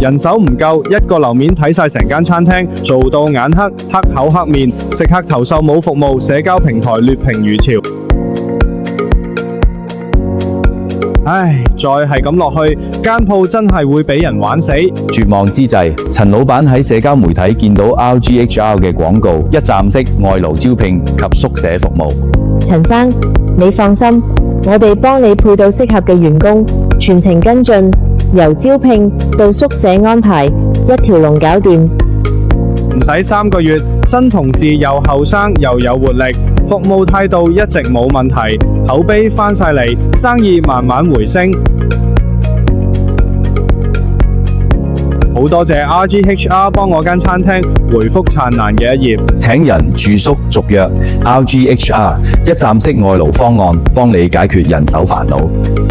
人手唔夠，一個樓面睇晒成間餐廳，做到眼黑，黑口黑面，食客投訴冇服務，社交平台劣評如潮。唉，再係咁落去，間鋪真係會俾人玩死。絕望之際，陳老闆喺社交媒體見到 RGHR 嘅廣告，一站式外勞招聘及宿舍服務。陳生，你放心，我哋幫你配到適合嘅員工，全程跟進，由招聘到宿舍安排，一條龍搞掂。唔使3個月，新同事又後生又有活力，服務態度一直冇問題，口碑翻晒嚟，生意慢慢回升。好多謝 RGHR 幫我間餐廳回復燦爛嘅一頁。請人住宿續約 RGHR 一站式外勞方案，幫你解決人手煩惱。